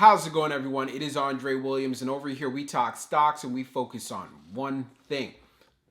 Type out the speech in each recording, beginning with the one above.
How's it going, everyone? It is Andre Williams, and over here we talk stocks and we focus on one thing.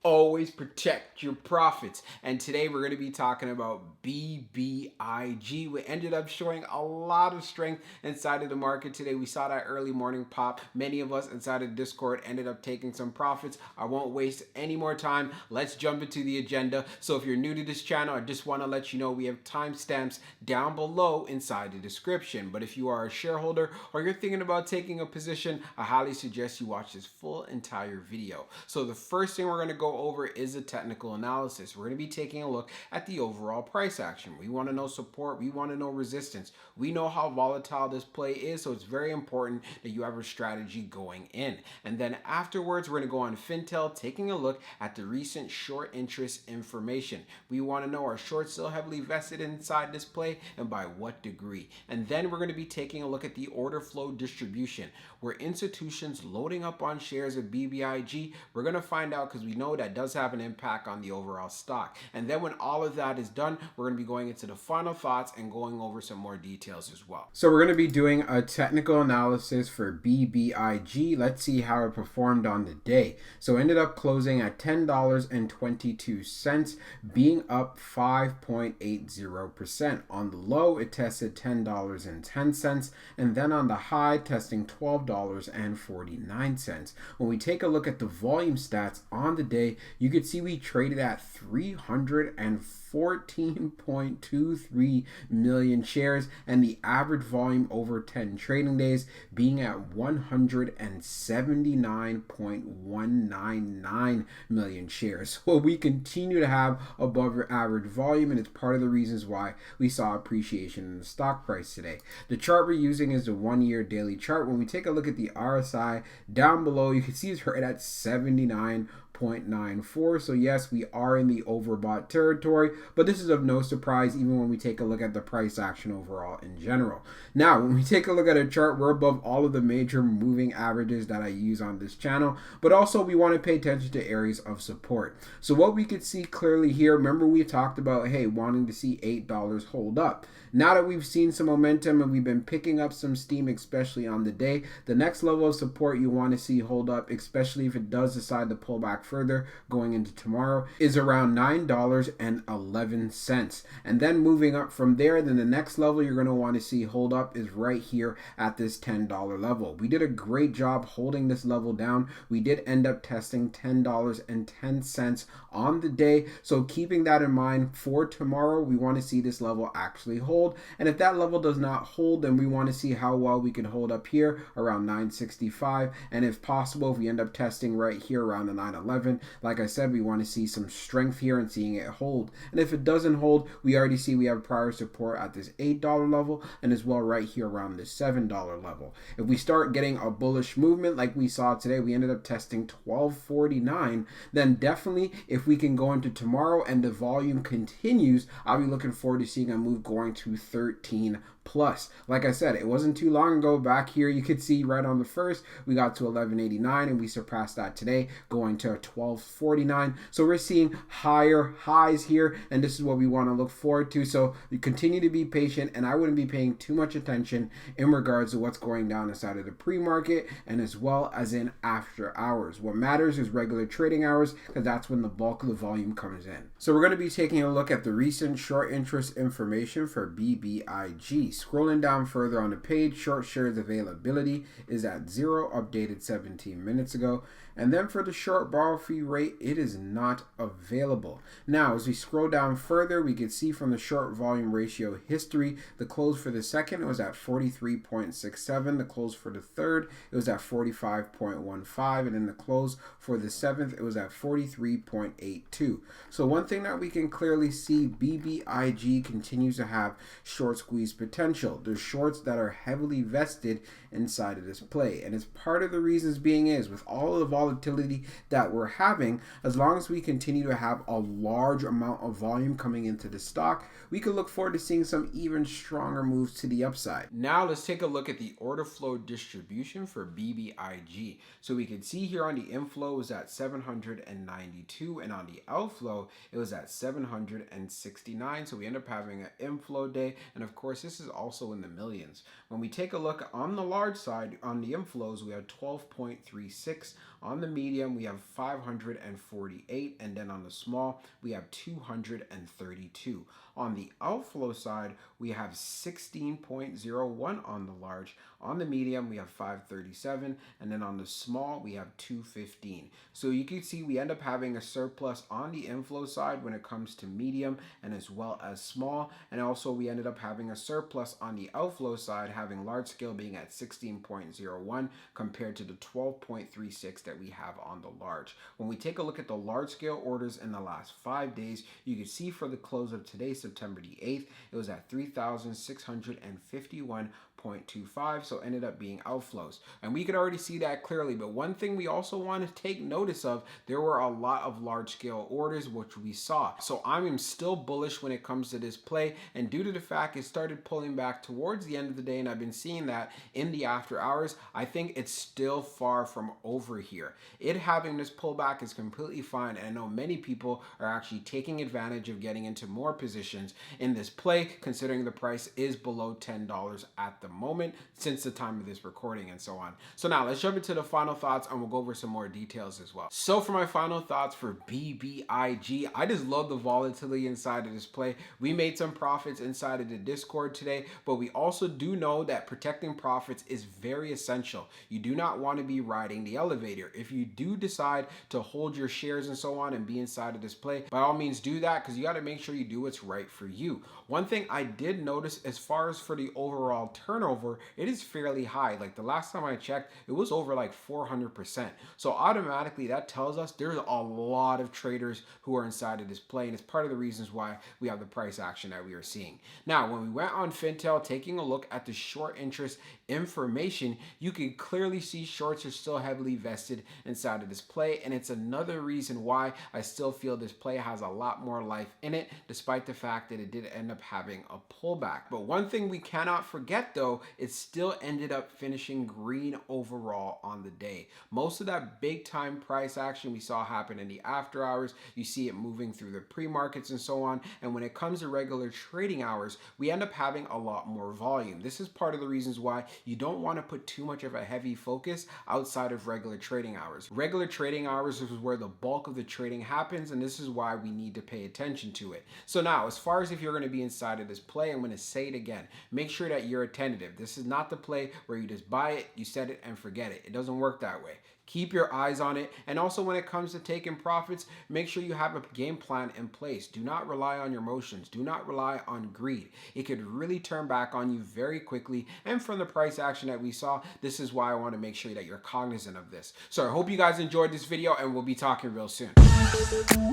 Always protect your profits. And today we're going to be talking about BBIG. We ended up showing a lot of strength inside of the market today. We saw that early morning pop. Many of us inside of Discord ended up taking some profits. I won't waste any more time. Let's jump into the agenda. So if you're new to this channel, I just want to let you know we have timestamps down below inside the description. But if you are a shareholder or you're thinking about taking a position, I highly suggest you watch this full entire video. So the first thing we're going to go over is a technical analysis. We're going to be taking a look at the overall price action. We want to know support. We want to know resistance. We know how volatile this play is, so it's very important that you have a strategy going in. And then afterwards, we're going to go on Fintel, taking a look at the recent short interest information. We want to know, are shorts still heavily vested inside this play and by what degree? And then we're going to be taking a look at the order flow distribution. Were institutions loading up on shares of BBIG? We're going to find out, because we know that does have an impact on the overall stock. And then when all of that is done, we're going to be going into the final thoughts and going over some more details as well. So we're going to be doing a technical analysis for BBIG. Let's see how it performed on the day. So it ended up closing at $10.22, being up 5.80%. On the low, it tested $10.10, and then on the high, testing $12.49. When we take a look at the volume stats on the day, you could see we traded at 314.23 million shares, and the average volume over 10 trading days being at 179.199 million shares. So we continue to have above average volume, and it's part of the reasons why we saw appreciation in the stock price today. The chart we're using is the 1-year daily chart. When we take a look at the RSI down below, you can see it's right at 79.94. So yes, we are in the overbought territory, but this is of no surprise even when we take a look at the price action overall in general. Now, when we take a look at a chart, we're above all of the major moving averages that I use on this channel, but also we want to pay attention to areas of support. So what we could see clearly here, remember we talked about, hey, wanting to see $8 hold up. Now that we've seen some momentum and we've been picking up some steam, especially on the day, the next level of support you want to see hold up, especially if it does decide to pull back further going into tomorrow, is around $9.11. And then moving up from there, then the next level you're going to want to see hold up is right here at this $10 level. We did a great job holding this level down. We did end up testing $10.10 on the day. So keeping that in mind for tomorrow, we want to see this level actually hold. And if that level does not hold, then we want to see how well we can hold up here around 965. And if possible, if we end up testing right here around the 911, like I said, we want to see some strength here and seeing it hold. And if it doesn't hold, we already see we have prior support at this $8 level and as well right here around the $7 level. If we start getting a bullish movement like we saw today, we ended up testing 1249, then definitely if we can go into tomorrow and the volume continues, I'll be looking forward to seeing a move going to 13 plus. Like I said, it wasn't too long ago back here, you could see right on the first, we got to 1189 and we surpassed that today going to 1249. So we're seeing higher highs here, and this is what we want to look forward to. So you continue to be patient, and I wouldn't be paying too much attention in regards to what's going down inside of the pre-market and as well as in after hours. What matters is regular trading hours, because that's when the bulk of the volume comes in. So we're going to be taking a look at the recent short interest information for BBIG. Scrolling down further on the page, short shares availability is at 0, updated 17 minutes ago. And then for the short borrow fee rate, it is not available. Now, as we scroll down further, we can see from the short volume ratio history, the close for the second, it was at 43.67. The close for the third, it was at 45.15. And then the close for the seventh, it was at 43.82. So one thing that we can clearly see, BBIG continues to have short squeeze potential. There's shorts that are heavily vested inside of this play. And it's part of the reasons being is with all of the volatility that we're having, as long as we continue to have a large amount of volume coming into the stock, we could look forward to seeing some even stronger moves to the upside. Now let's take a look at the order flow distribution for BBIG. So we can see here on the inflow was at 792, and on the outflow it was at 769. So we end up having an inflow day, and of course this is also in the millions. When we take a look on the large side, on the inflows, we have 12.36. On the medium, we have 548, and then on the small, we have 232. On the outflow side, we have 16.01 on the large. On the medium, we have 537, and then on the small, we have 215. So you can see we end up having a surplus on the inflow side when it comes to medium and as well as small, and also we ended up having a surplus on the outflow side, having large scale being at 16.01 compared to the 12.36 that we have on the large. When we take a look at the large scale orders in the last 5 days, you can see for the close of today, September the 8th, it was at 3,651.25, so ended up being outflows, and we could already see that clearly. But one thing we also want to take notice of, there were a lot of large scale orders which we saw. So I am still bullish when it comes to this play, and due to the fact it started pulling back towards the end of the day, and I've been seeing that in the after hours, I think it's still far from over here. It having this pullback is completely fine, and I know many people are actually taking advantage of getting into more positions in this play, considering the price is below $10 at the moment since the time of this recording and so on. So now let's jump into the final thoughts, and we'll go over some more details as well. So for my final thoughts for BBIG, I just love the volatility inside of this play. We made some profits inside of the Discord today, but we also do know that protecting profits is very essential. You do not want to be riding the elevator. If you do decide to hold your shares and so on and be inside of this play, by all means do that, because you got to make sure you do what's right for you. One thing I did notice, as far as for the overall turnover, it is fairly high. Like the last time I checked, it was over like 400%. So automatically that tells us there's a lot of traders who are inside of this play, and it's part of the reasons why we have the price action that we are seeing. Now, when we went on Fintel, taking a look at the short interest information, you can clearly see shorts are still heavily vested inside of this play, and it's another reason why I still feel this play has a lot more life in it, despite the fact that it did end up having a pullback. But one thing we cannot forget though, it still ended up finishing green overall on the day. Most of that big time price action we saw happen in the after hours, you see it moving through the pre-markets and so on, and when it comes to regular trading hours, we end up having a lot more volume. This is part of the reasons why you don't want to put too much of a heavy focus outside of regular trading hours. Regular trading hours is where the bulk of the trading happens, and this is why we need to pay attention to it. So now, as far as if you're going to be inside of this play, I'm going to say it again. Make sure that you're attentive. This is not the play where you just buy it, you set it, and forget it. It doesn't work that way. Keep your eyes on it. And also when it comes to taking profits, make sure you have a game plan in place. Do not rely on your emotions. Do not rely on greed. It could really turn back on you very quickly. And from the price action that we saw, this is why I want to make sure that you're cognizant of this. So I hope you guys enjoyed this video, and we'll be talking real soon.